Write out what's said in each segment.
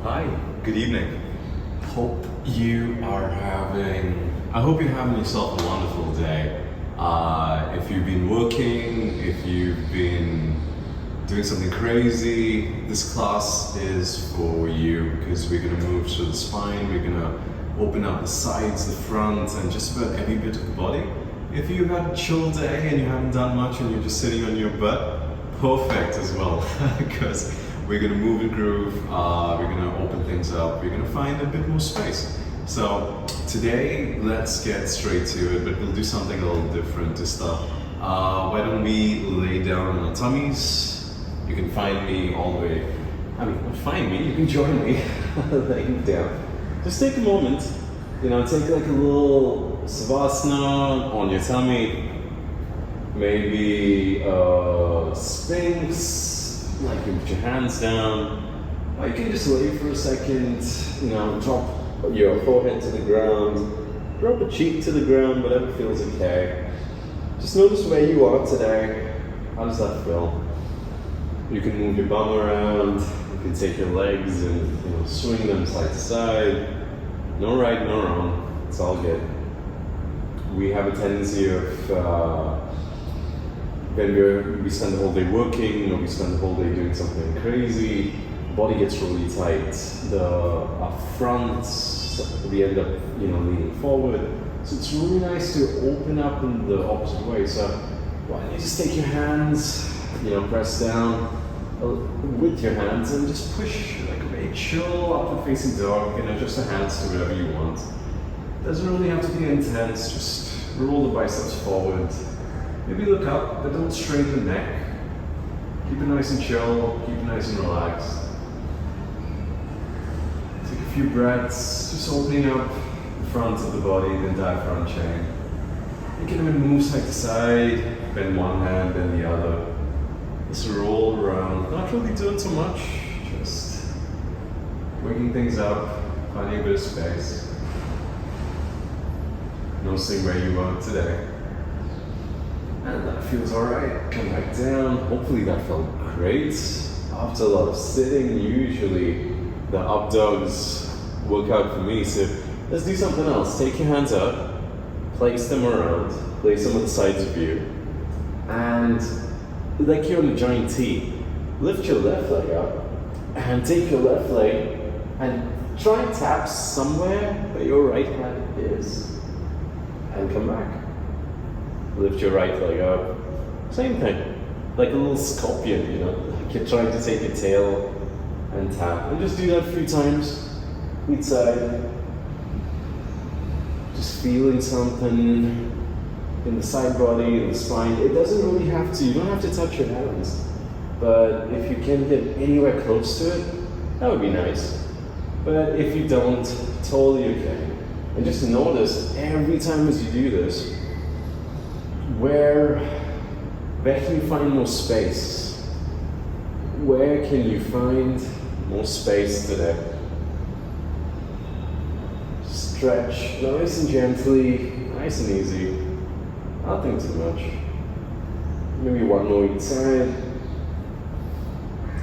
Hi, good evening. I hope you're having yourself a wonderful day. If you've been working, if you've been doing something crazy, this class is for you because we're gonna move through the spine, we're gonna open up the sides, the front, and just about every bit of the body. If you had a chill day and you haven't done much and you're just sitting on your butt, perfect as well, because we're gonna move and groove, we're gonna open things up, we're gonna find a bit more space. So today, let's get straight to it, but we'll do something a little different to start. Why don't we lay down on our tummies? You can find me all the way, you can join me laying down. Just take a moment, take like a little savasana on your tummy, maybe Sphinx, like you put your hands down, or you can just lay for a second, drop your forehead to the ground, drop a cheek to the ground, whatever feels okay. Just notice where you are today. How does that feel? You can move your bum around, you can take your legs and swing them side to side. No right, no wrong, it's all good. We have a tendency of when we spend the whole day working or we spend the whole day doing something crazy, body gets really tight. Our fronts, we end up leaning forward. So it's really nice to open up in the opposite way. So why don't you just take your hands, press down with your hands and just push like a very chill upward facing dog, just the hands to whatever you want. Doesn't really have to be intense, just roll the biceps forward. Maybe look up, but don't strain the neck. Keep it nice and chill, keep it nice and relaxed. Take a few breaths, just opening up the front of the body, the diaphragm chain. You can even move side to side, bend one hand, bend the other. Just roll around, not really doing too much, just waking things up, finding a bit of space. Noticing where you are today. And that feels alright. Come back down. Hopefully that felt great. After a lot of sitting, usually the up dogs work out for me. So let's do something else. Take your hands up, place them around, place them on the sides of you, and like you're on a giant T, lift your left leg up and take your left leg and try and tap somewhere where your right hand is and come back. Lift your right leg up. Same thing, like a little scorpion, like you're trying to take your tail and tap. And just do that a few times, each side. Just feeling something in the side body, in the spine. It doesn't really have to, you don't have to touch your hands. But if you can get anywhere close to it, that would be nice. But if you don't, totally okay. And just notice every time as you do this, where can you find more space? Where can you find more space today? Stretch nice and gently, nice and easy. Nothing too much. Maybe one more each side.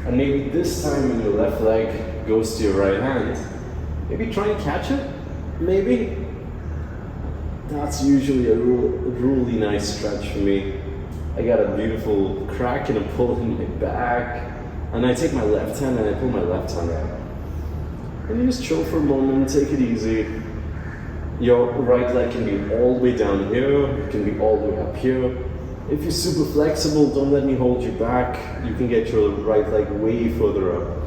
And maybe this time when your left leg goes to your right hand, maybe try and catch it. Maybe. That's usually a really nice stretch for me. I got a beautiful crack and a pull in my back. And I take my left hand and I pull my left hand out. And you just chill for a moment, take it easy. Your right leg can be all the way down here, it can be all the way up here. If you're super flexible, don't let me hold you back. You can get your right leg way further up.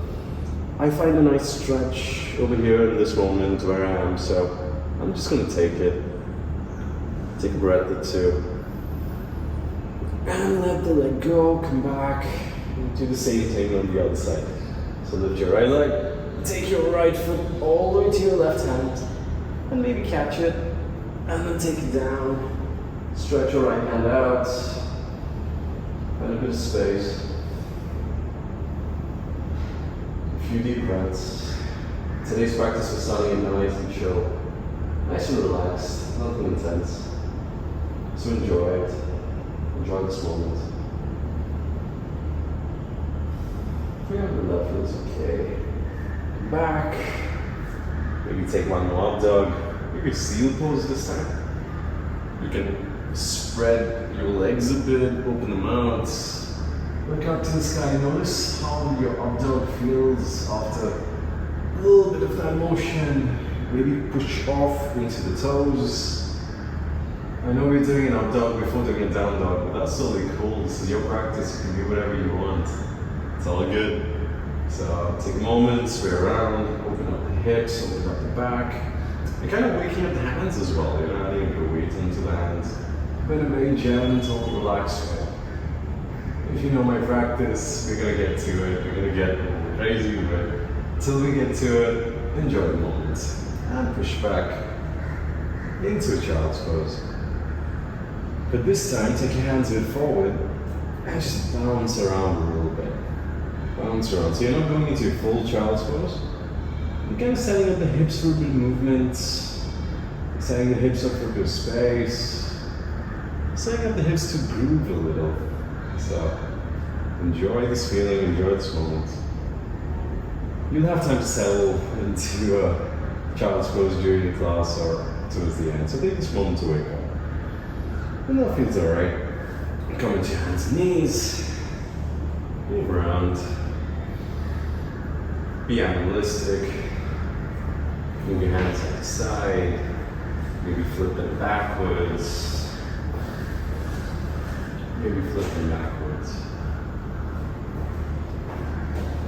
I find a nice stretch over here in this moment where I am, so I'm just gonna take it. Take a breath or two. And let the leg go, come back. Do the same thing on the other side. So lift your right leg, take your right foot all the way to your left hand, and maybe catch it, and then take it down. Stretch your right hand out, and a bit of space. A few deep breaths. Today's practice was starting at nice and chill. Nice and relaxed, nothing intense. So enjoy it. Enjoy this moment. Yeah, that feels okay. back. Maybe take one more up dog. Maybe seal pose this time. You can spread your legs a bit, open them out. Look up to the sky. Notice how your up dog feels after a little bit of that motion. Maybe push off into the toes. I know we're doing an up dog before doing a down dog, but that's totally cool. This is your practice. You can do whatever you want. It's all good. So take a moment, sway around, open up the hips, open up the back. And kind of waking up the hands as well. You're not adding your weight into the hands. But in a very gentle, relaxed way. If you know my practice, we're gonna get to it. We're gonna get crazy, but until we get to it, enjoy the moment. And push back into a child's pose. But this time, take your hands a bit forward and just bounce around a little bit. Bounce around. So you're not going into a full child's pose. You're kind of setting up the hips for a bit of movement, setting the hips up for a bit of space, setting up the hips to groove a little. So enjoy this feeling, enjoy this moment. You'll have time to settle into a child's pose during the class or towards the end. So take this moment to wake up. And that feels alright. Come into your hands and knees. Move around. Be animalistic. Move your hands side to side. Maybe flip them backwards. Maybe flip them backwards.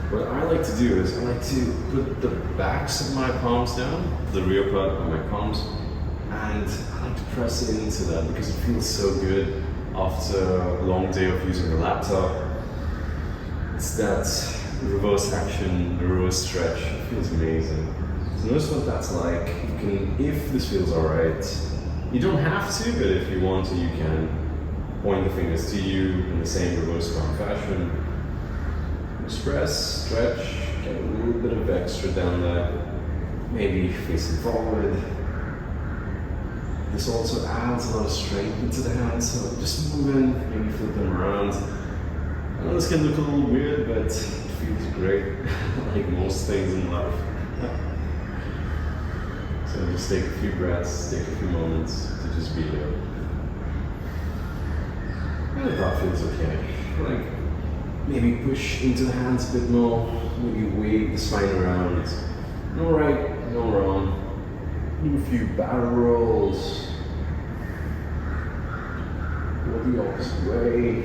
What I like to do is I like to put the backs of my palms down, the rear part of my palms, and I like to press into that because it feels so good after a long day of using the laptop. It's that reverse action, the reverse stretch. It feels amazing. So notice what that's like. You can, if this feels alright, you don't have to, but if you want to, you can point the fingers to you in the same reverse palm fashion. Just press, stretch, get a little bit of extra down there. Maybe facing forward. This also adds a lot of strength into the hands, so just move in, maybe flip them around. I know this can look a little weird, but it feels great, like most things in life. So just take a few breaths, take a few moments to just be here. And if that feels okay, like maybe push into the hands a bit more, maybe wave the spine around. No right, no wrong. Do a few barrel rolls. Go the opposite way.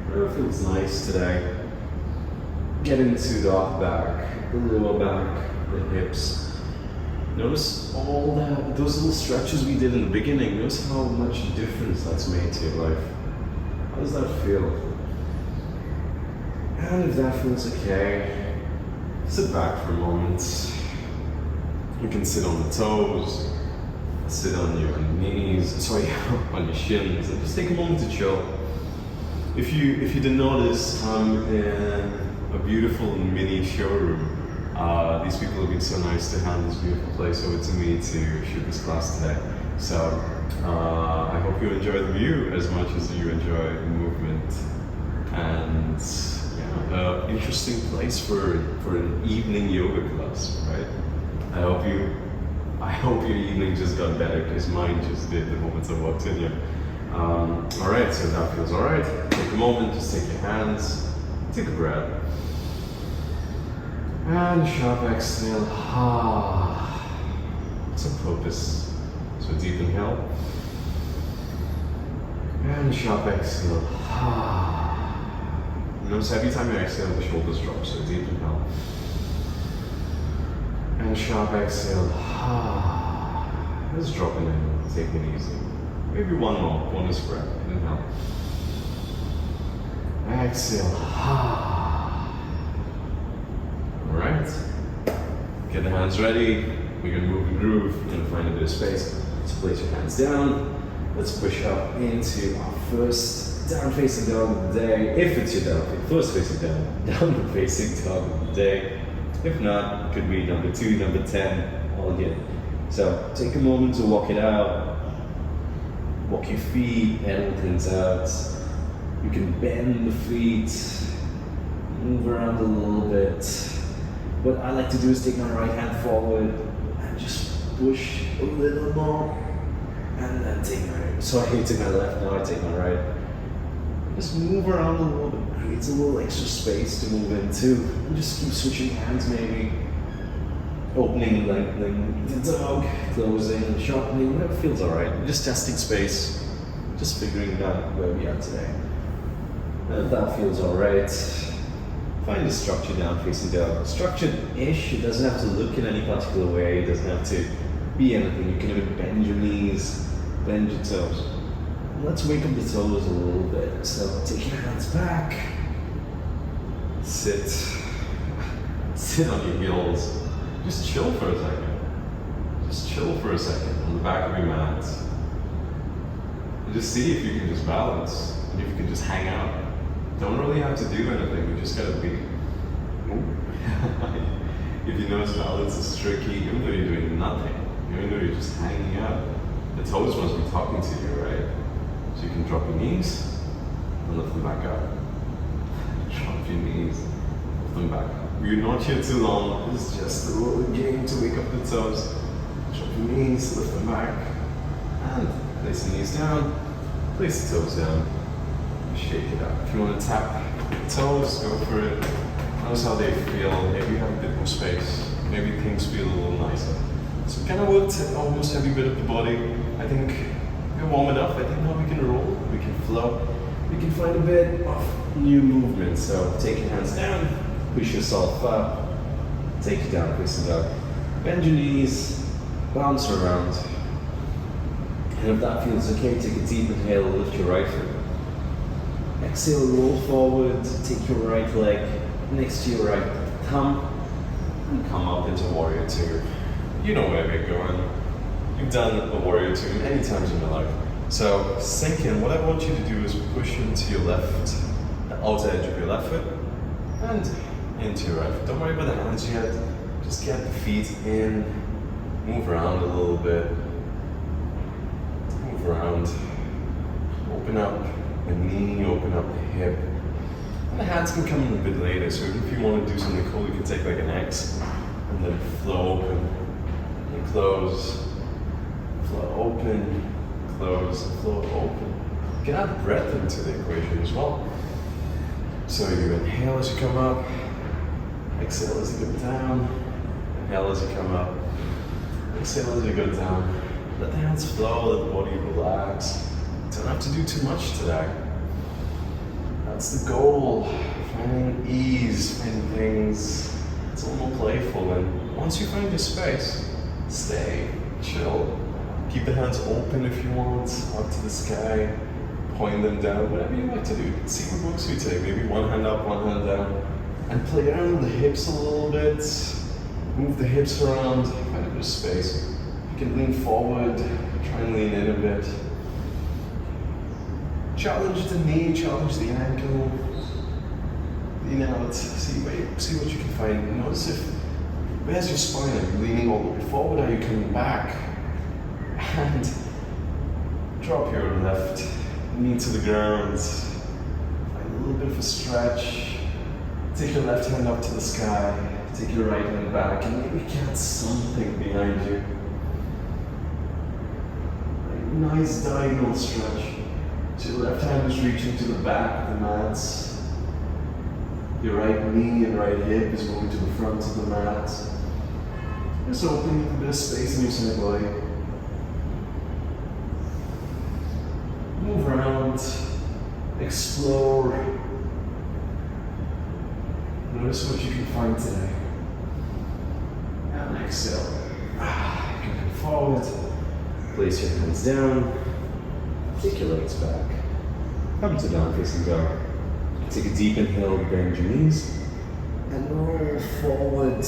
Whatever feels nice today. Get into the upper back, the lower back, the hips. Notice all those little stretches we did in the beginning. Notice how much difference that's made to your life. How does that feel? And if that feels okay, sit back for a moment. You can sit on the toes, sit on your knees, on your shins, and just take a moment to chill. If you didn't notice, I'm in a beautiful mini showroom. These people have been so nice to hand this beautiful place over to me to shoot this class today. So I hope you enjoy the view as much as you enjoy the movement. And yeah, interesting place for an evening yoga class, right? I hope your evening just got better because mine just did the moment I walked in here. Alright, so that feels alright. Take a moment, just take your hands, take a breath. And sharp exhale. Some focus. So deep inhale. And sharp exhale. Notice every time you exhale, the shoulders drop. So deep inhale. And sharp exhale. Just drop it in. Take it easy. Maybe one more. Bonus breath. Inhale. Exhale. Alright. Get the hands ready. We're going to move and groove. We're going to find a bit of space. So place your hands down. Let's push up into our first down facing dog of the day. If it's your dog, first facing dog, down facing dog of the day. If not, it could be number 2, number 10, all good. So take a moment to walk it out. Walk your feet, ankles out. You can bend the feet, move around a little bit. What I like to do is take my right hand forward and just push a little more, and then take my left, now I take my right. Just move around a little bit, creates a little extra space to move into, and just keep switching hands maybe. Opening, lengthening the dog, closing, sharpening, whatever feels alright. Just testing space, just figuring out where we are today. And if that feels alright, find the structure down facing dog. Structured-ish, it doesn't have to look in any particular way, it doesn't have to be anything. You can even bend your knees, bend your toes. Let's wake up the toes a little bit. So take your hands back, sit on your heels. Just chill for a second. Just chill for a second on the back of your mat. And just see if you can just balance, and if you can just hang out. Don't really have to do anything, you just gotta be. If you notice balance is tricky, even though you're doing nothing, even though you're just hanging out, the toes must be talking to you, right? So you can drop your knees and lift them back up. Drop your knees, lift them back up. We're not here too long. This is just a little game to wake up the toes. Drop your knees, lift them back, and place the knees down, place the toes down, shake it up. If you want to tap the toes, go for it. Notice how they feel. Maybe you have a bit more space. Maybe things feel a little nicer. So we kind of worked almost every bit of the body. I think we're warm enough. I think now we can roll, we can flow, we can find a bit of new movement. So take your hands down. Push yourself up, take it down, facing dog. Bend your knees, bounce around. And if that feels okay, take a deep inhale, lift your right foot. Exhale, roll forward, take your right leg next to your right thumb, and come up into Warrior Two. You know where we're going. You've done a Warrior Two many times in your life. So sink in. What I want you to do is push into your left, the outer edge of your left foot, and into your right foot. Don't worry about the hands yet. Just get the feet in. Move around a little bit. Move around. Open up the knee, open up the hip. And the hands can come in a bit later. So if you want to do something cool, you can take like an X and then flow open and close. Flow open, close, flow open. You can add breath into the equation as well. So you inhale as you come up. Exhale as you go down. Inhale as you come up. Exhale as you go down. Let the hands flow, let the body relax. You don't have to do too much today. That's the goal. Finding ease, finding things. It's a little more playful. And once you find your space, stay, chill. Keep the hands open if you want, up to the sky. Point them down, whatever you like to do. See what works for you today. Maybe one hand up, one hand down. And play around with the hips a little bit. Move the hips around, find a bit of space. You can lean forward, try and lean in a bit. Challenge the knee, challenge the ankle. Lean out, see what you can find. Notice if, where's your spine? Are you leaning all the way forward? Are you coming back? And drop your left knee to the ground. Find a little bit of a stretch. Take your left hand up to the sky. Take your right hand back and maybe catch something behind you. A nice diagonal stretch. So your left hand is reaching to the back of the mat. Your right knee and right hip is moving to the front of the mat. Just opening a bit of space in your side body. Move around, explore. Notice what you can find today. And exhale. You can come forward. Place your hands down. Take your legs back. Come to down facing dog. Take a deep inhale, bend your knees. And roll forward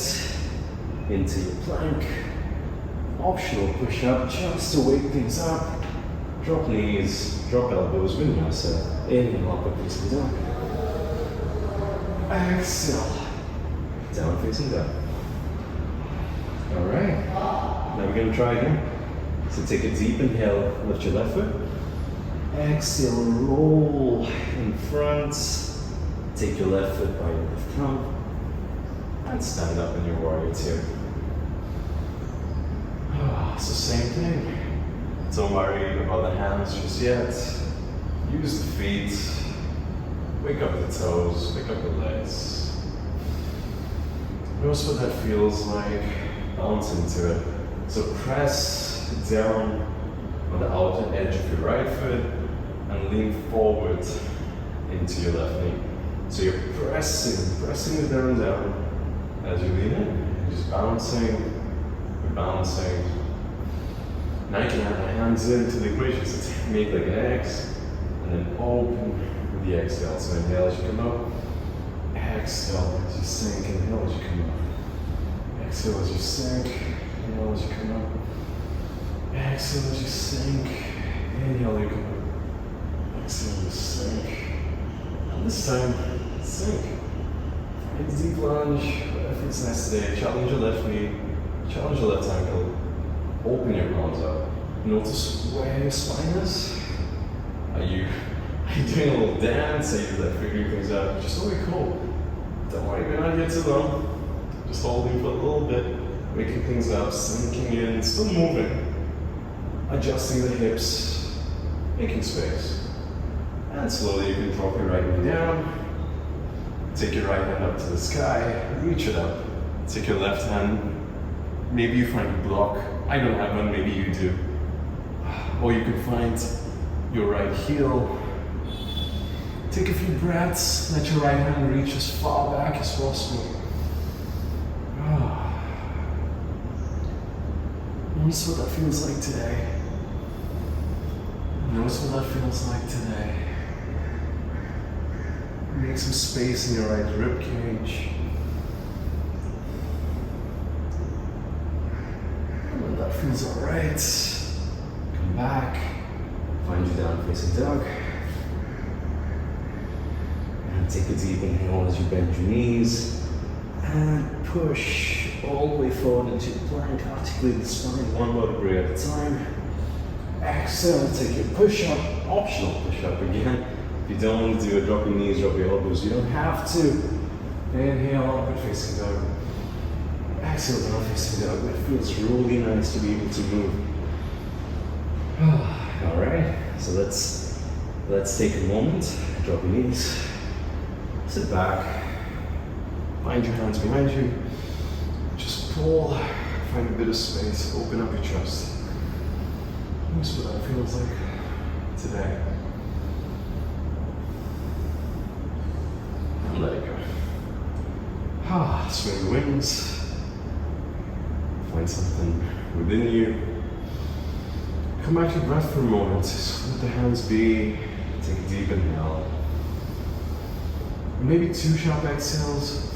into your plank. Optional push up just to wake things up. Drop knees, drop elbows, vinyasa. Inhale, up facing dog. Exhale. Down facing dog. Alright. Now we're going to try again. So take a deep inhale, lift your left foot. Exhale, roll in front. Take your left foot by your left thumb. And stand up in your warrior two. So same thing. Don't worry about the hands just yet. Use the feet. Wake up the toes, wake up the legs. Notice what that feels like. Bounce into it. So press down on the outer edge of your right foot and lean forward into your left knee. So you're pressing it down as you lean in. You're just bouncing. Now you can add the hands into the equation. So make like an X and then open with the exhale. So inhale as you come up. Exhale as you sink. Inhale as you come up. Exhale as you sink. Inhale as you come up. Exhale as you sink. Inhale as you come up. Exhale as you sink. And this time, sink. Find a deep lunge. Whatever feels nice today. Challenge your left knee. Challenge your left ankle. Open your palms up. Notice where your spine is. Are you doing a little dance? Are you figuring things out? Just really cool. Don't worry, we're not here too long. Just holding for a little bit, waking things up, sinking in, still moving. Adjusting the hips, making space. And slowly you can drop your right knee down. Take your right hand up to the sky, reach it up. Take your left hand. Maybe you find a block. I don't have one, maybe you do. Or you can find your right heel. Take a few breaths, let your right hand reach as far back as possible. Notice what that feels like today. Notice what that feels like today. Make some space in your right rib cage. That feels alright. Come back. Find your down facing dog. And take a deep inhale as you bend your knees. And push all the way forward into the plank. Articulate the spine one vertebrae at a time. Exhale, take your push up. Optional push up again. If you don't want to do it, drop your knees, drop your elbows. You don't have to. Inhale, upward facing dog. Exhale, down facing dog. It feels really nice to be able to move. Alright, so let's take a moment. Drop your knees. Sit back. Find your hands behind you. Just pull. Find a bit of space. Open up your chest. Notice what that feels like today. And let it go. Swing the wings. Find something within you. Come back to your breath for a moment. Just let the hands be. Take a deep inhale. Maybe 2 sharp exhales.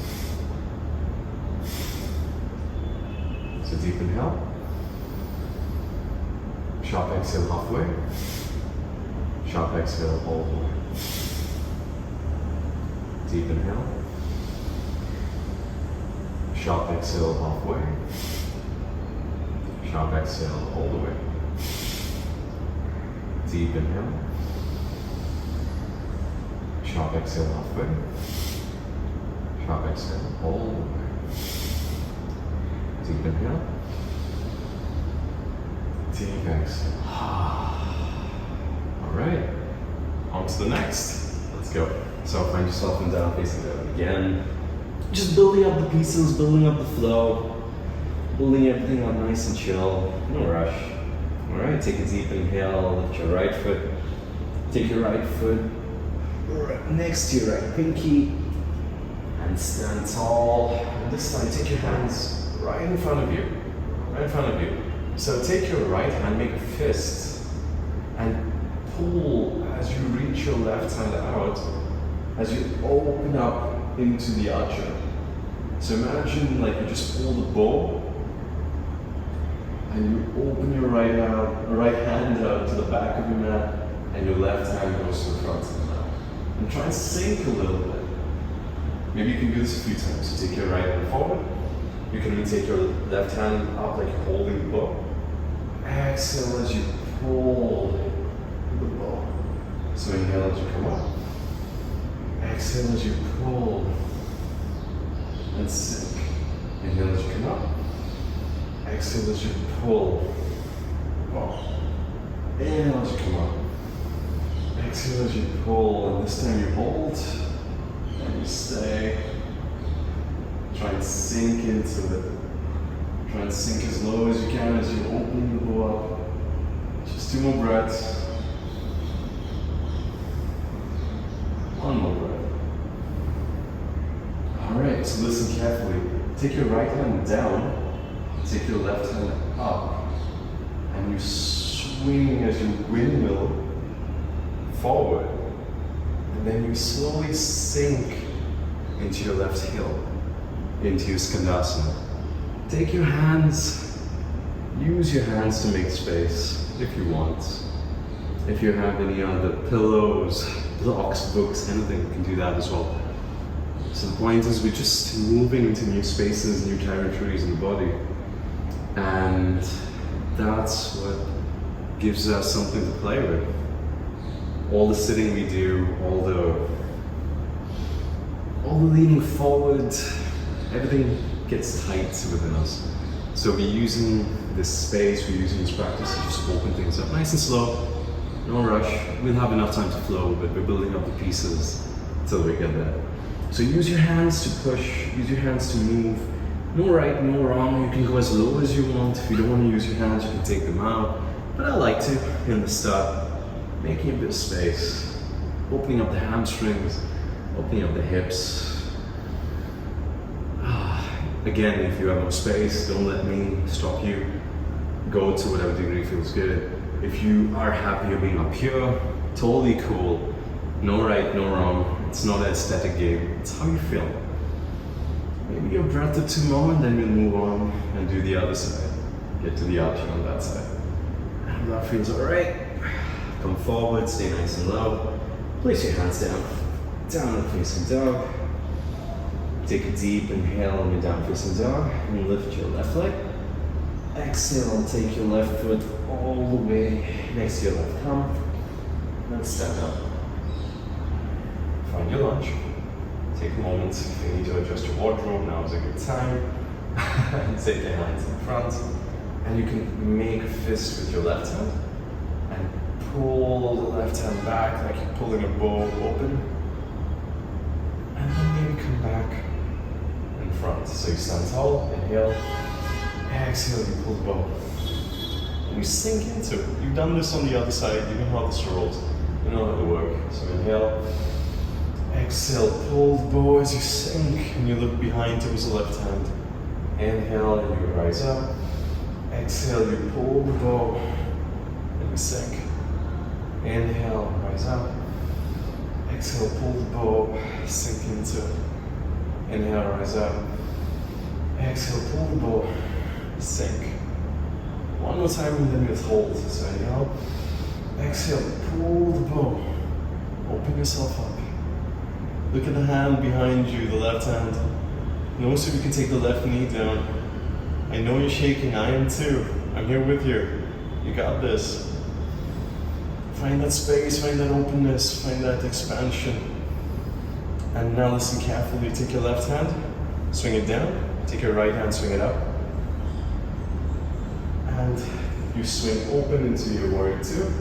So deep inhale. Sharp exhale halfway. Sharp exhale all the way. Deep inhale. Sharp exhale halfway. Sharp exhale all the way. Deep inhale. Sharp exhale halfway. Sharp exhale all the way. Deep inhale. Deep exhale. Alright. On to the next. Let's go. So find yourself in down facing dog again. Just building up the pieces, building up the flow, building everything up nice and chill. No rush. Alright, take a deep inhale, lift your right foot. Take your right foot right next to your right pinky and stand tall. And this time take your hands right in front of you. Right in front of you. So take your right hand, make a fist, and pull as you reach your left hand out, as you open up into the archer. So imagine like you just pull the bow, and you open your right hand out to the back of your mat, and your left hand goes to the front of the mat. And try and sink a little bit. Maybe you can do this a few times. So take your right hand forward. You can even take your left hand up like you're holding the bow. Exhale as you pull the bow. So inhale as you come up. Exhale as you pull and sink. Inhale as you come up. Exhale as you pull. Oh. Inhale as you come up. Exhale as you pull, and this time you hold and you stay. Try and sink into it. Try and sink as low as you can as you open the bow up. Just 2 more breaths. 1 more breath. Alright, so listen carefully. Take your right hand down, take your left hand up, and you swing as you windmill forward. And then you slowly sink into your left heel, into your skandasana. Take your hands, use your hands to make space if you want. If you have any other pillows, blocks, books, anything, you can do that as well. So the point is we're just moving into new spaces, new territories in the body. And that's what gives us something to play with. All the sitting we do, all the leaning forward, everything gets tight within us. So we're using this space, we're using this practice to just open things up nice and slow, no rush. We'll have enough time to flow, but we're building up the pieces till we get there. So use your hands to push, use your hands to move. No right, no wrong. You can go as low as you want. If you don't want to use your hands, you can take them out. But I like to, in the start, making a bit of space, opening up the hamstrings, opening up the hips. Again, if you have no space, don't let me stop you. Go to whatever degree feels good. If you are happier being up here, totally cool. No right, no wrong. It's not an aesthetic game. It's how you feel. Maybe a breath or 2 more, and then we'll move on and do the other side. Get to the option on that side. And that feels alright. Come forward, stay nice and low. Place your hands down. Downward facing dog. Take a deep inhale on your down facing dog and lift your left leg. Exhale, take your left foot all the way next to your left thumb. And stand up. Find your lunge. Take a moment if you need to adjust your wardrobe, now is a good time. And take your hands in front. And you can make a fist with your left hand and pull the left hand back like you're pulling a bow open. And then maybe come back in front. So you stand tall, inhale, exhale, you pull the bow. And you sink into it. You've done this on the other side, you know how this rolls, you know how to work. So inhale, exhale, pull the bow as you sink and you look behind towards the left hand. Inhale and you rise up. Exhale, you pull the bow and you sink. Inhale, rise up. Exhale, pull the bow, sink into it. Inhale, rise up. Exhale, pull the bow, sink. One more time and then we'll hold. So inhale. Exhale, pull the bow. Open yourself up. Look at the hand behind you, the left hand. Notice if you can take the left knee down. I know you're shaking, I am too. I'm here with you. You got this. Find that space, find that openness, find that expansion. And now listen carefully. Take your left hand, swing it down. Take your right hand, swing it up. And you swing open into your warrior two.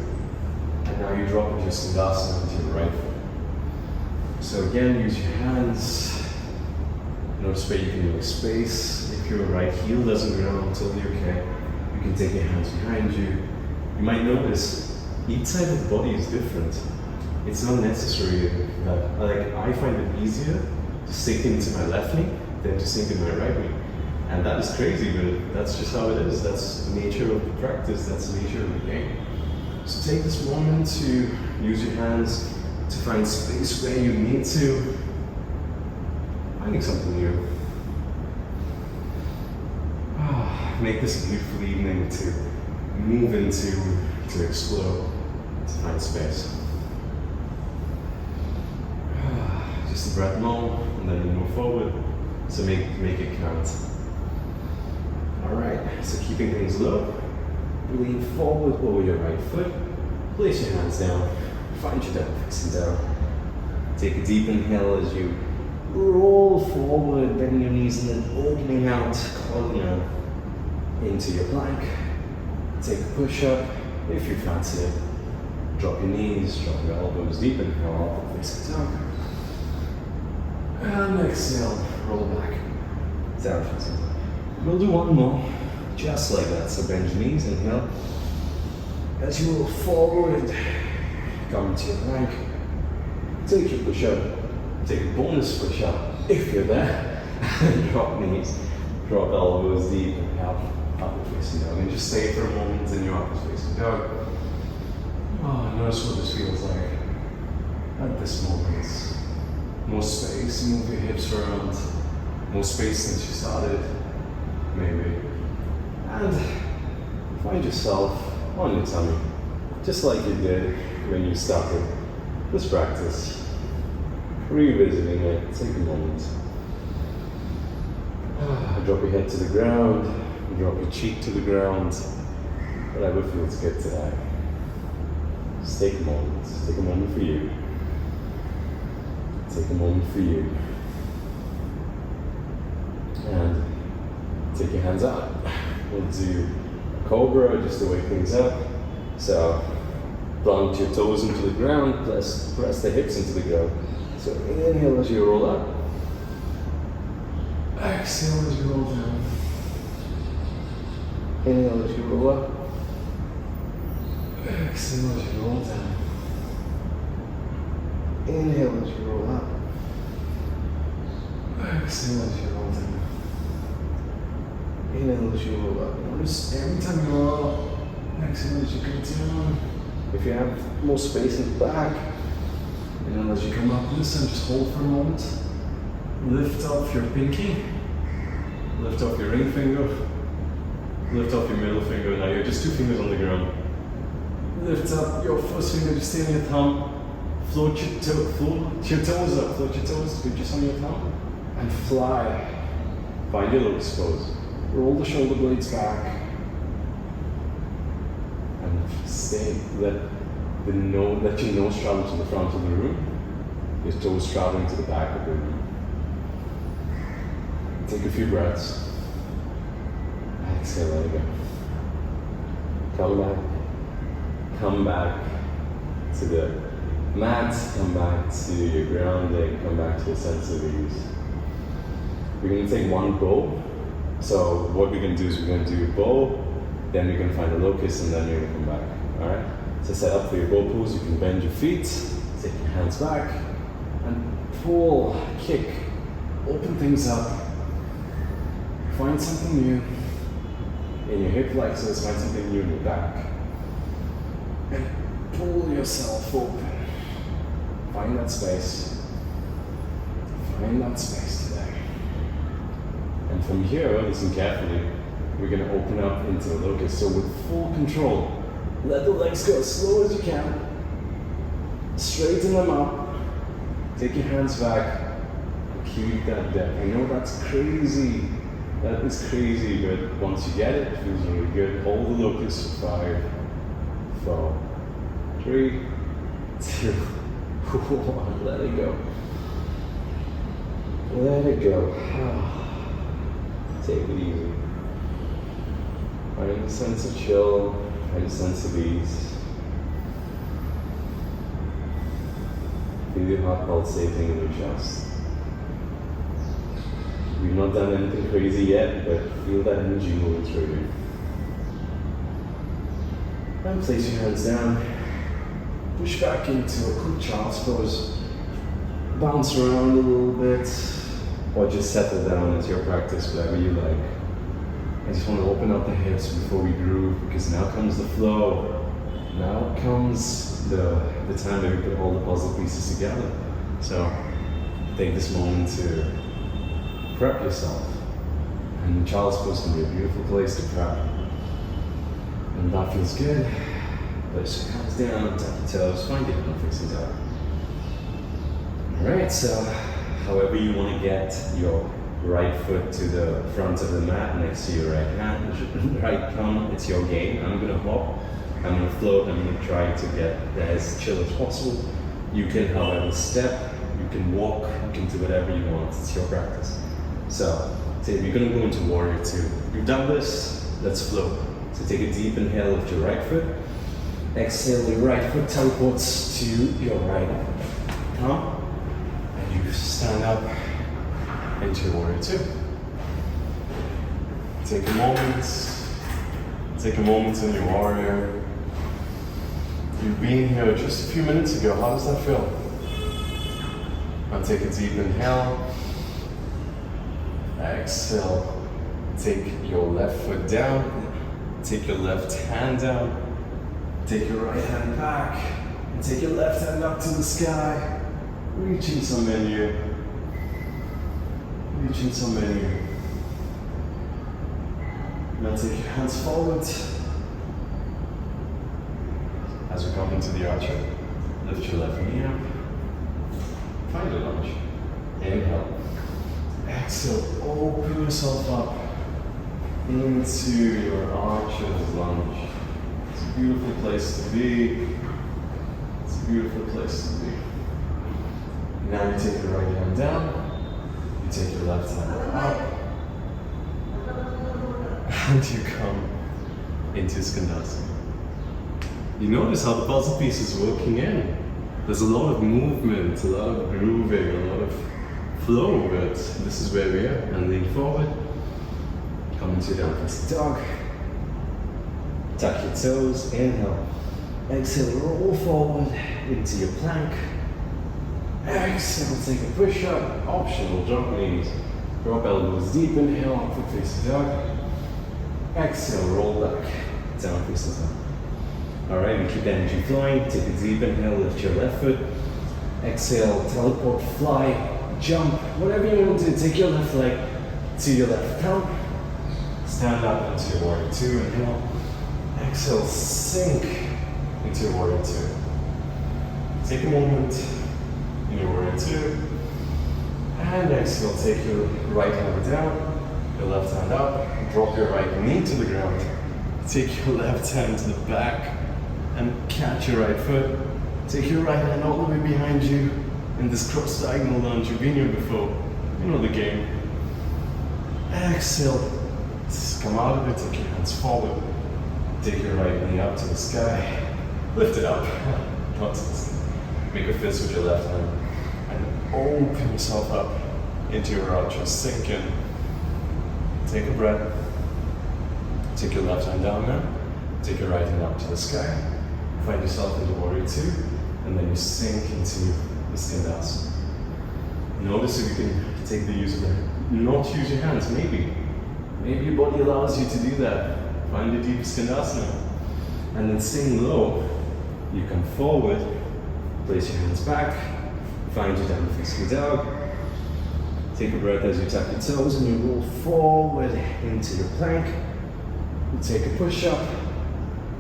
And now you drop into your skandasana into your right foot. So again, use your hands. Notice where you can make space. If your right heel doesn't ground, totally okay. You can take your hands behind you. You might notice each side of the body is different. It's not necessary that, like, I find it easier to sink into my left knee than to sink in my right knee. And that is crazy, but that's just how it is. That's the nature of the practice. That's the nature of the game. So take this moment to use your hands to find space where you need to. Finding something new. Make this a beautiful evening to move into, to explore, to find space. Just a breath more, and then you move forward. So make it count. Alright, so keeping things low, lean forward over your right foot, place your hands down, find your down, facing down. Take a deep inhale as you roll forward, bend your knees, and then opening out, crawling out into your plank. Take a push-up if you fancy it. Drop your knees, drop your elbows deep, inhale, facing down. And exhale, roll back. Down facing down. We'll do one more, just like that. So bend your knees, inhale. As you roll forward, come to your plank. Take your push-up. Take a bonus push-up if you're there. Drop knees, drop elbows deep, inhale, upward facing dog. And just stay for a moment in your upward facing dog. Oh, notice what this feels like at this moment. More space, move your hips around. More space since you started, maybe. And find yourself on your tummy, just like you did when you started this practice. Revisiting it, take a moment. Drop your head to the ground, drop your cheek to the ground, whatever feels good today. Just take a moment. Take a moment for you. Take a moment for you. And take your hands out. We'll do a cobra just to wake things up. So plant your toes into the ground, press the hips into the ground. So inhale as you roll up. Exhale as you roll down. Inhale as you roll up. Exhale as you roll down. Inhale as you roll up. Exhale as you roll down. Inhale as you roll up. Notice every time you roll, exhale as you go down. If you have more space in the back, inhale as you come up this and just hold for a moment. Lift off your pinky. Lift off your ring finger. Lift off your middle finger. Now you're just two fingers on the ground. Lift up your first finger, just stay on your thumb. Float your toes up. Float your toes, just on your thumb. And fly. Find your locust pose. Roll the shoulder blades back. And stay. Let your nose travel to the front of the room. Your toes traveling to the back of the room. Take a few breaths. Exhale, let it go. Come back to the mat, come back to your grounding, come back to a sense of ease. We're going to take one bow. So what we're going to do is we're going to do a bow, then you're going to find a locust, and then you're going to come back. Alright? So set up for your bow pose, you can bend your feet, take your hands back, and pull, kick, open things up. Find something new in your hip flexors, find something new in your back. And pull yourself open. Find that space. Find that space today. And from here, listen carefully, we're going to open up into the locust. So with full control, let the legs go as slow as you can. Straighten them up. Take your hands back. Keep that depth. I know that's crazy. That is crazy, but once you get it, it feels really good. Hold the locust for 5, 4, 3, 2, 1. Let it go. Let it go. Take it easy. Find a sense of chill, find a sense of ease. Feel your heart pulsating in your chest. We've not done anything crazy yet, but feel that energy moving through you. And place your hands down. Push back into a quick child's pose. Bounce around a little bit, or just settle down as your practice, whatever you like. I just want to open up the hips before we groove, because now comes the flow. Now comes the time that we put all the puzzle pieces together. So take this moment to prep yourself. And child's pose can be a beautiful place to prep. And that feels good. Place your hands down, tap your toes, find your hand facing down. Alright, so however you want to get your right foot to the front of the mat next to your right hand, right thumb, it's your game. I'm going to hop, I'm going to float, I'm going to try to get as chill as possible. You can, however, step, you can walk, you can do whatever you want, it's your practice. So, we're gonna go into warrior two. You've done this, let's flow. So take a deep inhale with your right foot. Exhale, your right foot teleports to your right arm. And you stand up into warrior two. Take a moment in your warrior. You've been here just a few minutes ago, how does that feel? Now take a deep inhale. Exhale, take your left foot down, take your left hand down, take your right hand back, and take your left hand up to the sky, reaching some menu. Now take your hands forward. As we come into the archer, lift your left knee up, find a lunge, inhale. Exhale, open yourself up into your archer's lunge. It's a beautiful place to be. Now you take your right hand down, you take your left hand up, and you come into Skandasana. You notice how the puzzle piece is working in. There's a lot of movement, a lot of grooving, a lot of flow, but this is where we are. And lean forward, come into down facing dog. Tuck your toes, inhale. Exhale, roll forward into your plank. Exhale, take a push up, optional, drop knees. Drop elbows deep, inhale, upward facing dog. Exhale, roll back, down facing dog. Alright, and keep the energy flowing. Take a deep inhale, lift your left foot. Exhale, teleport, fly, jump, whatever you want to do. Take your left leg to your left thumb. Stand up into your warrior two, inhale. Exhale, sink into your warrior two. Take a moment in your warrior two. And exhale, take your right hand down, your left hand up, drop your right knee to the ground. Take your left hand to the back and catch your right foot. Take your right hand all the way behind you in this cross diagonal lunge. You've been here before, you know the game. Exhale, just come out of it, take your hands forward. Take your right knee up to the sky. Lift it up, not to the sky. Make a fist with your left hand. And open yourself up into your archer, sink in. Take a breath. Take your left hand down now. Take your right hand up to the sky. Find yourself in the warrior two, and then you sink into the Skandasana. Notice if you can take the use of not use your hands, maybe. Maybe your body allows you to do that. Find the deep Skandasana. And then staying low, you come forward, place your hands back, find your down facing dog. Take a breath as you tap your toes and you roll forward into your plank. You take a push up,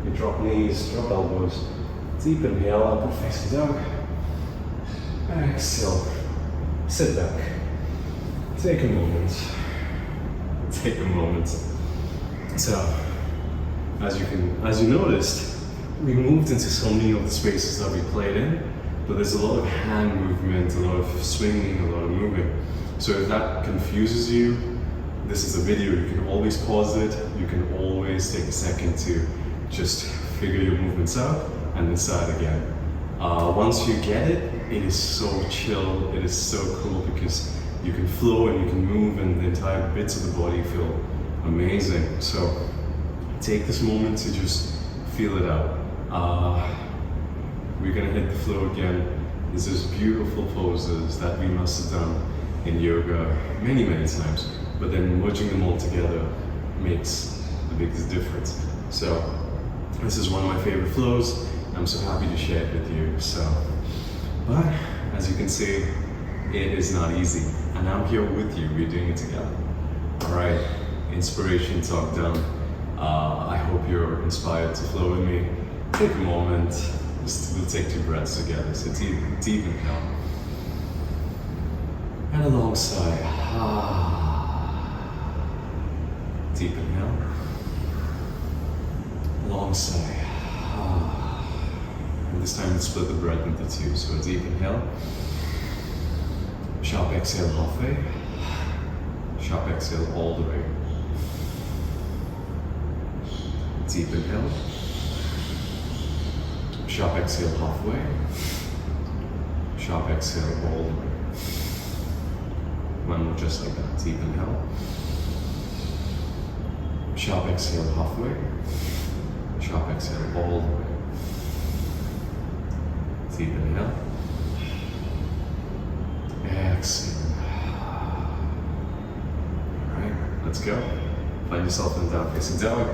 you drop knees, drop elbows, deep inhale, upward facing dog. Exhale, sit back. Take a moment. So, as you noticed, we moved into so many of the spaces that we played in, but there's a lot of hand movement, a lot of swinging, a lot of moving. So if that confuses you, this is a video, you can always pause it, you can always take a second to just figure your movements out and then start again. Once you get it, it is so chill, it is so cool because you can flow and you can move and the entire bits of the body feel amazing. So take this moment to just feel it out. We're gonna hit the flow again. There's these beautiful poses that we must have done in yoga many times, but then merging them all together makes the biggest difference. So this is one of my favorite flows. I'm so happy to share it with you. But as you can see, it is not easy, and I'm here with you. We're doing it together. All right, inspiration talk done. I hope you're inspired to flow with me. Take a moment. We'll take 2 breaths together. So deep inhale. And a long sigh. Deep inhale. Long sigh. And this time we'll split the breath into 2. So a deep inhale. Sharp exhale halfway. Sharp exhale all the way. Deep inhale. Sharp exhale halfway. Sharp exhale all the way. One more just like that. Deep inhale. Sharp exhale halfway. Sharp exhale all the way. Deep inhale. Exhale. Alright, let's go. Find yourself in down facing dog.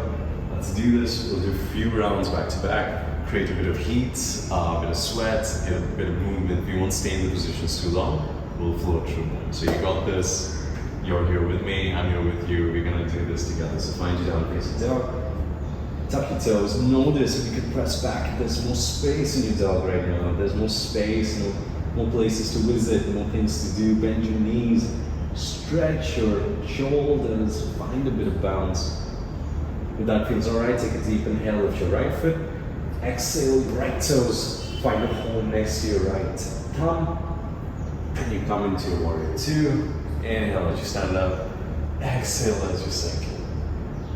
Let's do this. We'll do a few rounds back to back. Create a bit of heat, a bit of sweat, get a bit of movement. We won't stay in the positions too long. We'll flow through them. So you got this. You're here with me. I'm here with you. We're gonna do this together. So find your down facing dog. Tuck your toes. Notice if you can press back. There's more space in your dog right now. There's more space, more places to visit, more things to do. Bend your knees. Stretch your shoulders. Find a bit of bounce. If that feels alright, take a deep inhale with your right foot. Exhale, right toes. Find a home next to your right thumb. And you come into your warrior two. Inhale as you stand up. Exhale as you sink.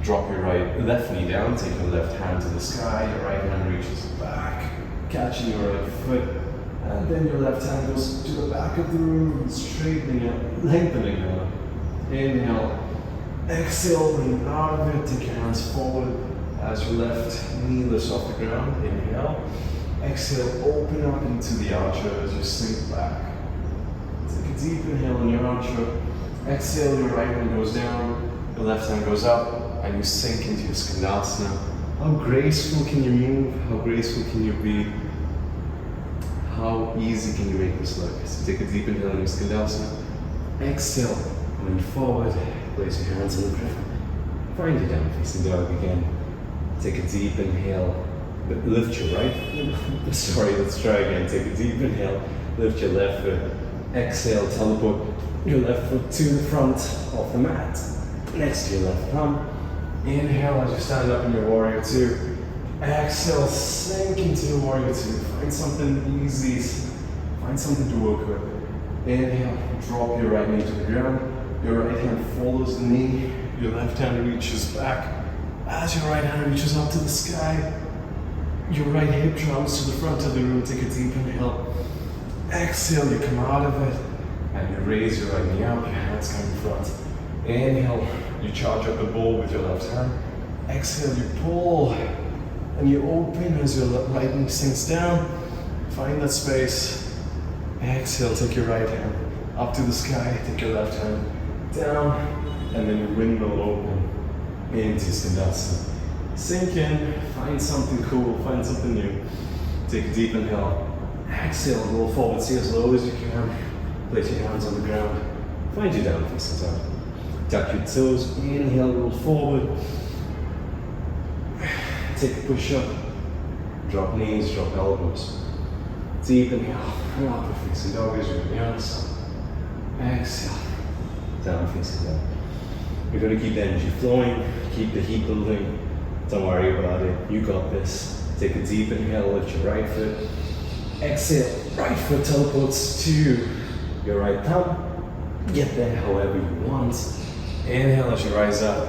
Drop your left knee down. Take your left hand to the sky. Your right hand reaches back, catching your right foot. And then your left hand goes to the back of the room, straightening it, lengthening it. Inhale. Exhale, bring out of it. Take your hands forward as your left knee lifts off the ground. Inhale. Exhale, open up into the archer as you sink back. Take a deep inhale in your archer. Exhale, your right hand goes down, your left hand goes up, and you sink into your Skandasana. How graceful can you move? How graceful can you be? How easy can you make this look? So take a deep inhale in your Skandasana. Exhale, going forward. Place your hands on the ground. Find your down facing dog again. Take a deep inhale. Lift your right. Sorry, let's try again. Take a deep inhale. Lift your left foot. Exhale, teleport your left foot to the front of the mat. Next to your left thumb. Inhale as you stand up in your warrior two. Exhale, sink into your warrior two. Find something easy. Find something to work with. Inhale, drop your right knee to the ground. Your right hand follows the knee, your left hand reaches back. As your right hand reaches up to the sky, your right hip drums to the front of the room. Take a deep inhale. Exhale, you come out of it, and you raise your right knee up, your hands come in front. Inhale, you charge up the ball with your left hand. Exhale, you pull, and you open as your right knee sinks down. Find that space. Exhale, take your right hand up to the sky, take your left hand down, and then you windmill open into Skandasana. Sink in, find something cool, find something new. Take a deep inhale. Exhale, roll forward, see as low as you can. Place your hands on the ground. Find your down facing dog. Tuck your toes, inhale, roll forward. Take a push up. Drop knees, drop elbows. Deep inhale, upward facing dog as you're on the other side. Exhale. Down facing dog. You're going to keep the energy flowing, keep the heat building. Don't worry about it. You got this. Take a deep inhale, lift your right foot. Exhale, right foot teleports to your right thumb. Get there however you want. Inhale as you rise up.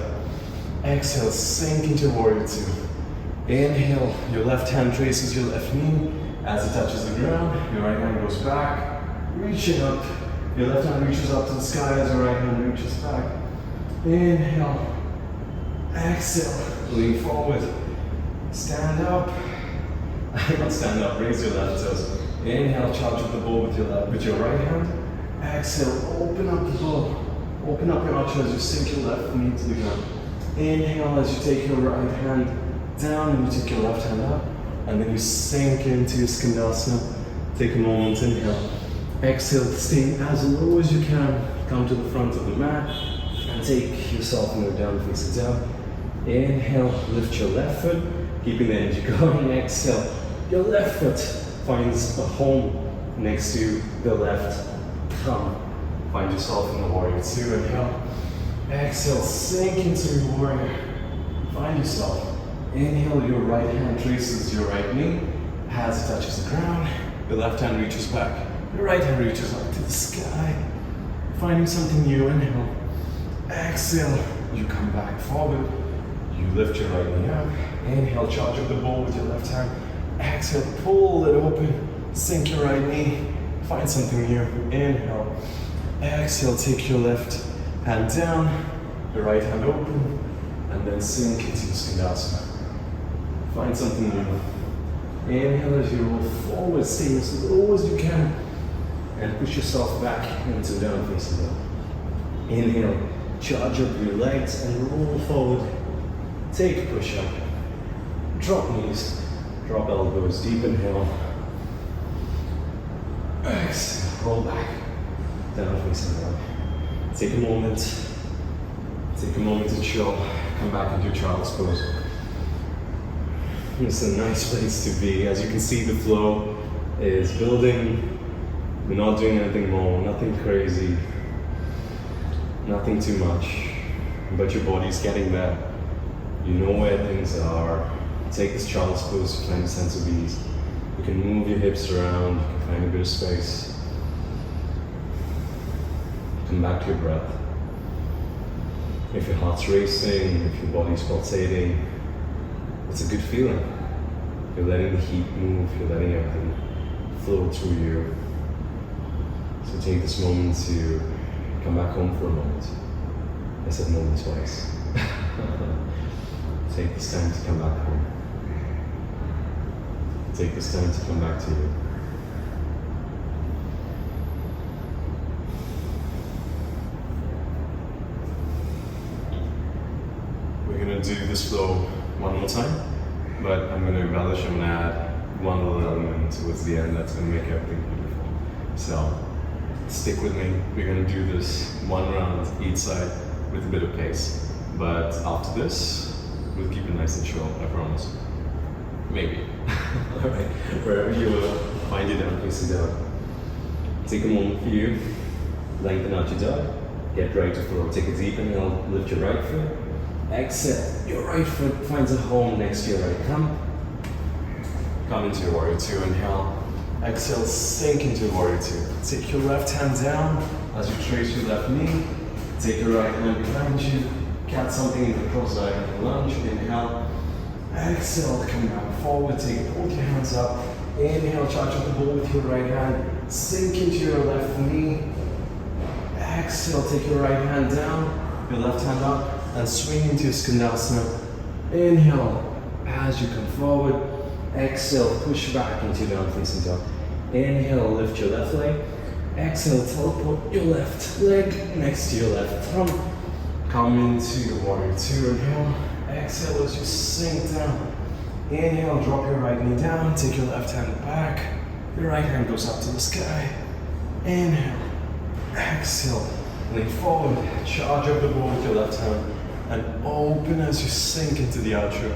Exhale, sink into warrior two. Inhale, your left hand traces your left knee as it touches the ground. Your right hand goes back, reaching up. Your left hand reaches up to the sky as your right hand reaches back. Inhale. Exhale. Lean forward. Stand up. Not stand up. Raise your left toes. Inhale. Charge up the ball with your right hand. Exhale. Open up the ball. Open up your arch as you sink your left knee to the ground. Inhale as you take your right hand down and you take your left hand up. And then you sink into your Skandasana. Take a moment. Inhale. Exhale, stay as low as you can. Come to the front of the mat and take yourself in your down facing dog. Inhale, lift your left foot, keeping the energy going. Exhale, your left foot finds a home next to the left thumb. Find yourself in the warrior two. Inhale. Exhale, sink into your warrior. Find yourself. Inhale, your right hand traces your right knee as it touches the ground. Your left hand reaches back. Your right hand reaches up to the sky. finding something new. Inhale. Exhale. You come back forward. You lift your right knee up. Inhale, charge up the ball with your left hand. Exhale, pull it open. Sink your right knee. Find something new. Inhale. Exhale, take your left hand down. Your right hand open. And then sink into Skandasana. Find something new. Inhale as you roll forward. Stay as low as you can. And push yourself back into down facing dog. Inhale. Charge up your legs and roll forward. Take a push up. Drop knees. Drop elbows. Deep inhale. Exhale. Roll back. Down facing dog. Take a moment. Take a moment to chill. Come back into child's pose. It's a nice place to be. As you can see, the flow is building. We're not doing anything more. Nothing crazy. Nothing too much, but your body's getting there. You know where things are. Take this child's pose to find a sense of ease. You can move your hips around, you can find a bit of space. Come back to your breath. If your heart's racing, if your body's pulsating, it's a good feeling. You're letting the heat move, you're letting everything flow through you. So take this moment to come back home for a moment. I said moment twice. Take this time to come back home. Take this time to come back to you. We're gonna do this flow one more time, but I'm gonna embellish and add one little element towards the end that's gonna make everything beautiful. So, stick with me. We're going to do this one round each side with a bit of pace. But after this, we'll keep it nice and chill, I promise. Maybe. Alright, wherever you will, find your down facing dog. Take a moment for you. Lengthen out your dog. Get ready to flow. Take a deep inhale, lift your right foot. Exhale, your right foot finds a home next to your right thumb. Come into your warrior two, inhale. Exhale, sink into warrior two. Take your left hand down as you trace your left knee. Take your right hand behind you. Catch something in the cross-diagonal lunge. Inhale. Exhale, come back forward. Take both your hands up. Inhale, charge up the ball with your right hand. Sink into your left knee. Exhale, take your right hand down. Your left hand up. And swing into Skandasana. Inhale, as you come forward. Exhale, push back into down facing dog. Inhale, lift your left leg. Exhale, teleport your left leg next to your left thumb. Come into your warrior two. Inhale. Exhale as you sink down. Inhale, drop your right knee down. Take your left hand back. Your right hand goes up to the sky. Inhale. Exhale. Lean forward. Charge up the ball with your left hand. And open as you sink into the outro.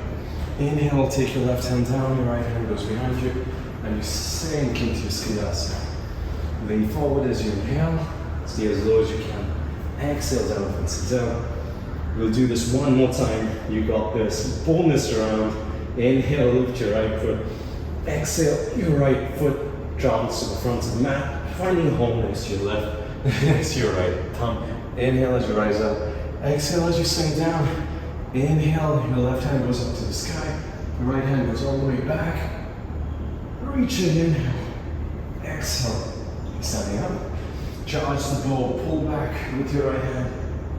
Inhale, take your left hand down, your right hand goes behind you, and you sink into your Skandasana. Lean forward as you inhale, stay as low as you can. Exhale down and sit down. We'll do this one more time. You got this. Pull this around. Inhale, lift your right foot. Exhale, your right foot jumps to the front of the mat, finding a home next to your left, next to your right thumb. Inhale as you rise up. Exhale as you sink down. Inhale, your left hand goes up to the sky. Your right hand goes all the way back. Reach in, inhale. Exhale. Standing up. Charge the ball. Pull back with your right hand.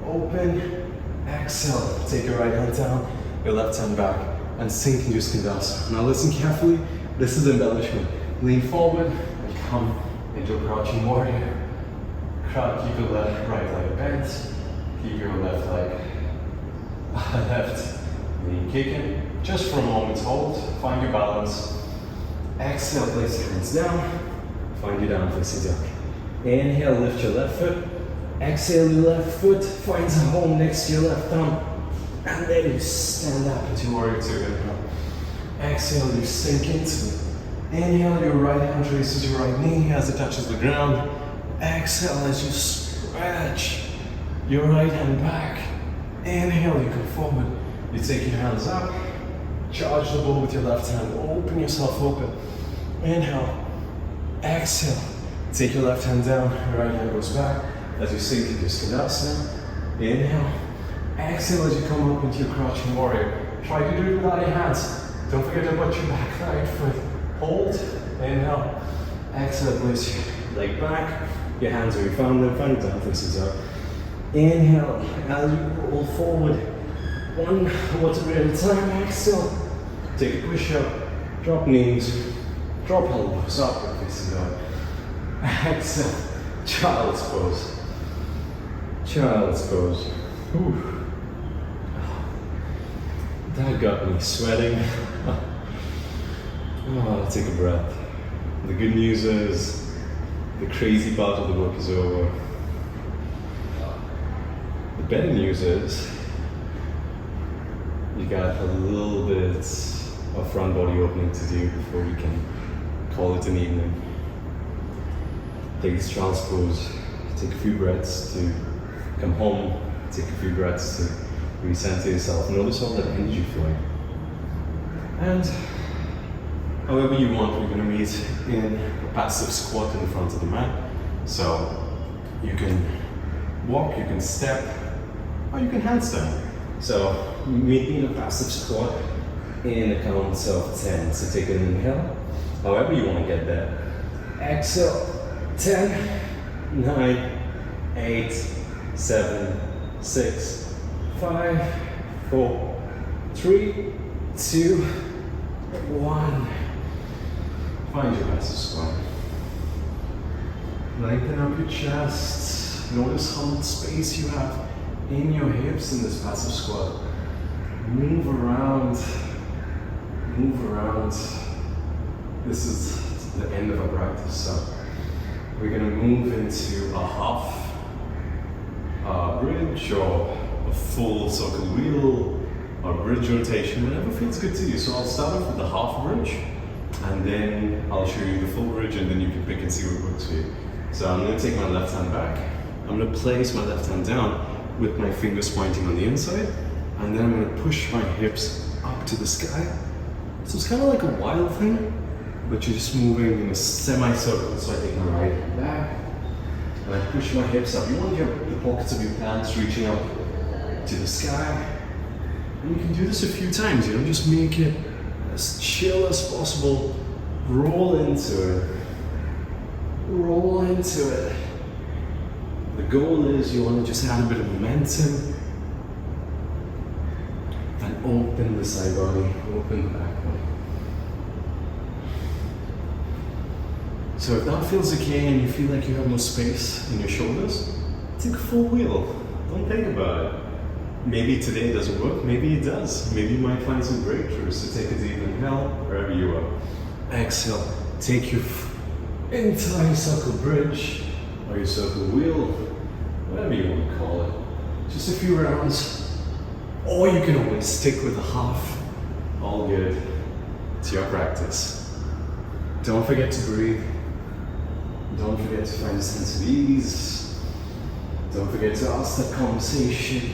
Open. Exhale. Take your right hand down. Your left hand back. And sink into Skandasana. Now listen carefully. This is embellishment. Lean forward and come into a crouching warrior. Keep your right leg bent. Keep your left leg left knee kicking. Just for a moment, hold. Find your balance. Exhale, place your hands down. Find your down facing dog. Inhale, lift your left foot. Exhale, your left foot finds a home next to your left thumb. And then you stand up into warrior two. Inhale. Exhale, you sink into it. Inhale, your right hand traces your right knee as it touches the ground. Exhale as you stretch your right hand back. Inhale, you come forward. You take your hands up. Charge the ball with your left hand. Open yourself open. Inhale. Exhale. Take your left hand down. Your right hand goes back. as you sink into Skanasana. Inhale. Exhale as you come up into your crouching warrior. Try to do it without your hands. Don't forget to put your back right foot. Hold. Inhale. Exhale, place your leg back. Your hands where you found them. Find down faces up. Inhale as you roll forward. One water at a time. Exhale. Take a push up. Drop knees. Drop elbows up. Facing up. Exhale. Child's pose. Child's pose. Whew. That got me sweating. Oh, take a breath. The good news is the crazy part of the work is over. The better news is you got a little bit of front body opening to do before we can call it an evening. Take this child's pose. Take a few breaths to come home. Take a few breaths to recenter yourself. Notice all that energy flowing. And however you want, we're going to meet in a passive squat in front of the mat. So you can walk, you can step, or you can handstand. So meet me in a passive squat in a count of 10. So take an inhale, however you want to get there. Exhale, 10, 9, 8, 7, 6, 5, 4, 3, 2, 1. Find your passive squat. Lengthen up your chest. Notice how much space you have in your hips in this passive squat. Move around. Move around. This is the end of our practice, so we're going to move into a half bridge or a full circle wheel or bridge rotation, whatever feels good to you. So I'll start off with the half bridge and then I'll show you the full bridge and then you can pick and see what works for you. So I'm going to take my left hand back. I'm going to place my left hand down with my fingers pointing on the inside, and then I'm going to push my hips up to the sky. So it's kind of like a wild thing, but you're just moving in a semicircle. So I take my right hand back and I push my hips up. You want the pockets of your pants reaching up to the sky. And you can do this a few times, just make it as chill as possible. Roll into it. Roll into it. The goal is you want to just add a bit of momentum and open the side body, open the back body. So if that feels okay and you feel like you have more space in your shoulders, take a full wheel. Don't think about it. Maybe today it doesn't work, maybe it does. Maybe you might find some breakthroughs. So take a deep inhale, wherever you are. Exhale, take your entire circle bridge, or your circle wheel, whatever you want to call it. Just a few rounds. Or you can always stick with a half. All good. It's your practice. Don't forget to breathe. Don't forget to find a sense of ease. Don't forget to ask that conversation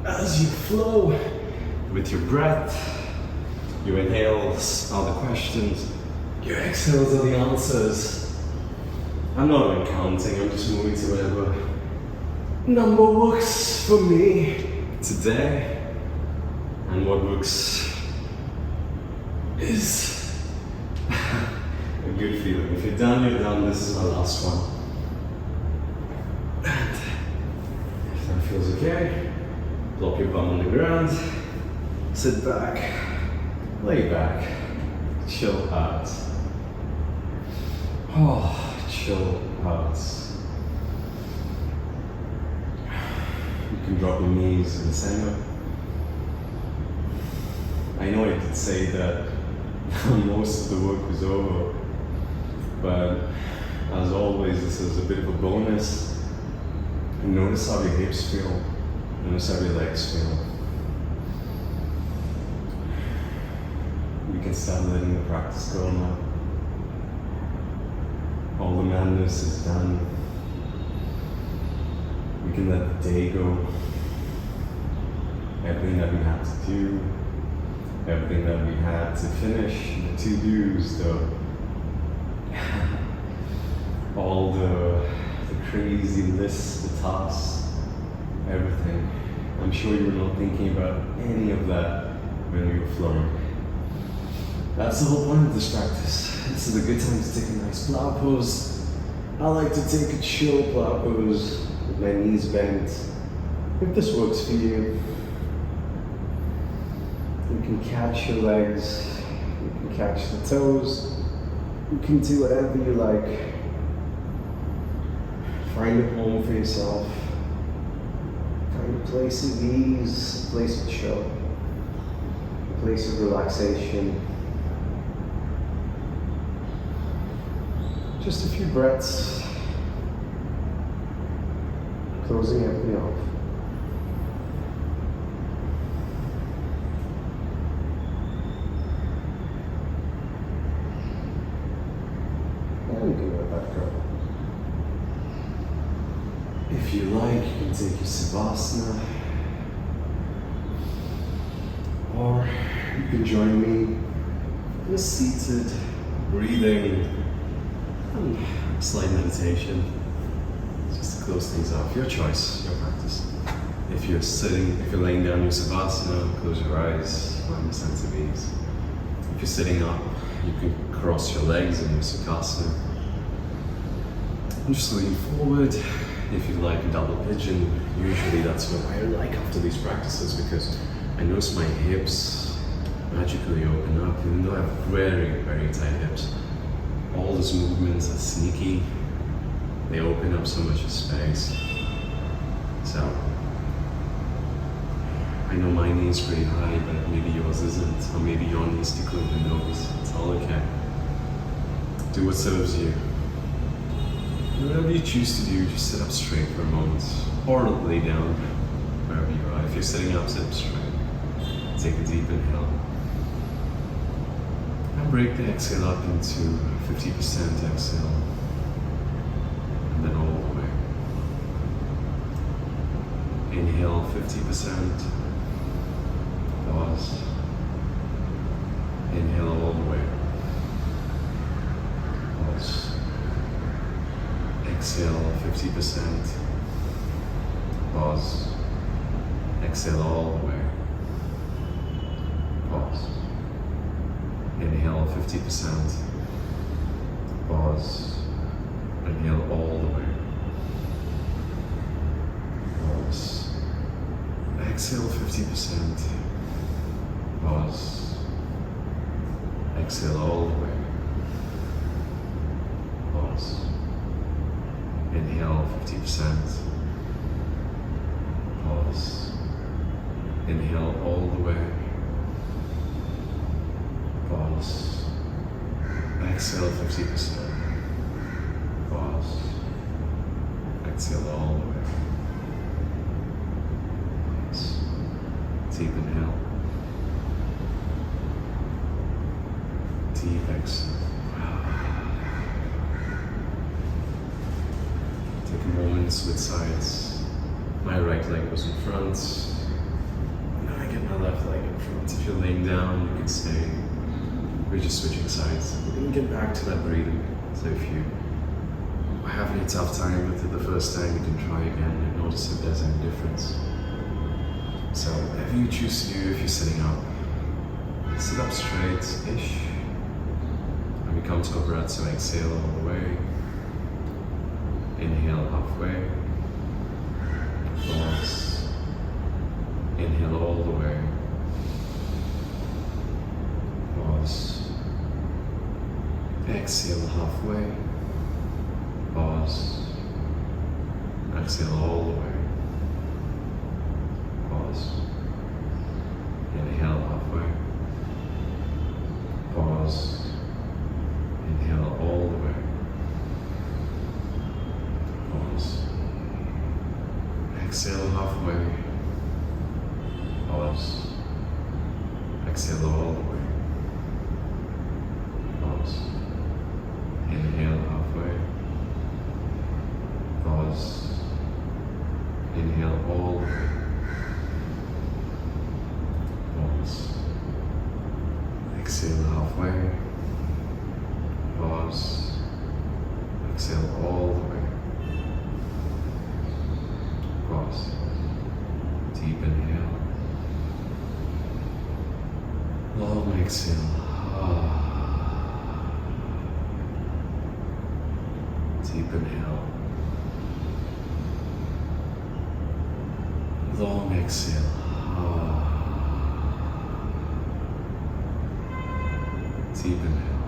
as you flow with your breath. Your inhales are the questions. Your exhales are the answers. I'm not even counting, I'm just moving to whatever number works for me today. And what works is a good feeling. If you're done, you're done. This is my last one. And if that feels okay, plop your bum on the ground, sit back, lay back, chill out. Oh, chill out. You can drop your knees in the center. I know I did say that most of the work was over, but as always, this is a bit of a bonus. And notice how your hips feel. Notice how your legs feel. We can start letting the practice go now. All the madness is done. We can let the day go. Everything that we had to do, everything that we had to finish, the to-dos, all the crazy list, the tasks, everything. I'm sure you were not thinking about any of that when you were flowing. That's the whole point of this practice. This is a good time to take a nice plow pose. I like to take a chill plow pose with my knees bent. If this works for you, you can catch your legs, you can catch the toes, you can do whatever you like. Find a home for yourself. Find a place of ease, a place of chill, a place of relaxation. Just a few breaths, closing everything off. And give it back up. If you like, you can take your Savasana, or you can join me in a seated breathing and slight meditation, just to close things off. Your choice, your practice. If you're laying down your Savasana, close your eyes, find a sense of ease. If you're sitting up, you can cross your legs in your Sukhasana. And just lean forward. If you like a double pigeon, usually that's what I like after these practices, because I notice my hips magically open up, even though I have very, very tight hips. All those movements are sneaky. They open up so much space. So, I know my knee is pretty high, but maybe yours isn't, or maybe your knees tickle the nose. It's all okay. Do what serves you. Whatever you choose to do, just sit up straight for a moment, or lay down wherever you are. If you're sitting up, sit up straight. Take a deep inhale. And break the exhale up into 50% exhale. And then all the way. Inhale 50%. Pause. Inhale all the way. Pause. Exhale 50%. Pause. Exhale all the way. Pause. Inhale 50%. Pause. Inhale all the way. Pause. Exhale 50%. Pause. Exhale all the way. Pause. Inhale 50%. Pause. Inhale all the way. Pause. Exhale 50%. Pause. Exhale all the way. Pause. Deep inhale. Deep exhale. Take a moment, switch sides. My right leg goes in front. Now I get my left leg in front. If you're laying down, you can stay. We're just switching sides. We're going to get back to that breathing. So if you are having a tough time with it the first time, you can try again and notice if there's any difference. So whatever you choose to do, if you're sitting up, sit up straight-ish. And we come to a breath, so exhale all the way. Inhale halfway. Pause. Inhale all the way. Pause. Exhale halfway. Pause. Exhale all the way. Pause. Inhale halfway. Pause. Inhale all the way. Pause. Exhale halfway. Pause. Exhale all the way. Pause. Inhale halfway. Pause. Inhale all the way. Pause. Exhale halfway. Pause. Exhale all the way. Long exhale. Deep inhale. Long exhale. Deep inhale.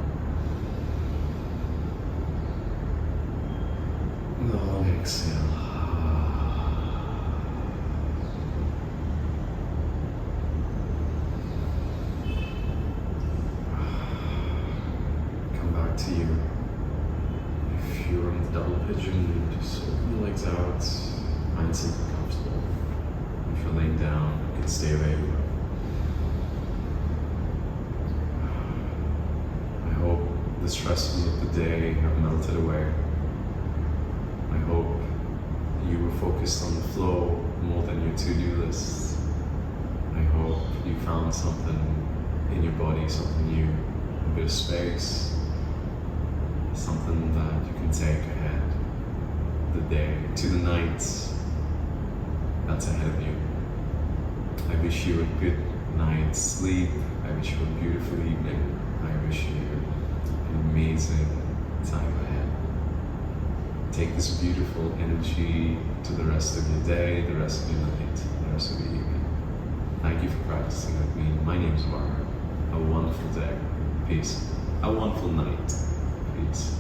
Long exhale. Come back to you. If you're in the double pigeon, just open your legs out. Find something comfortable. If you're laying down, you can stay where you are. I hope the stresses of the day have melted away. I hope you were focused on the flow more than your to-do list. I hope you found something in your body, something new, a bit of space, something that you can take ahead the day to the night that's ahead of you. I wish you a good night's sleep. I wish you a beautiful evening. I wish you an amazing time ahead. Take this beautiful energy to the rest of your day, the rest of your night, the rest of your evening. Thank you for practicing with me. My name is Warren. A wonderful day. Peace. A wonderful night. Peace.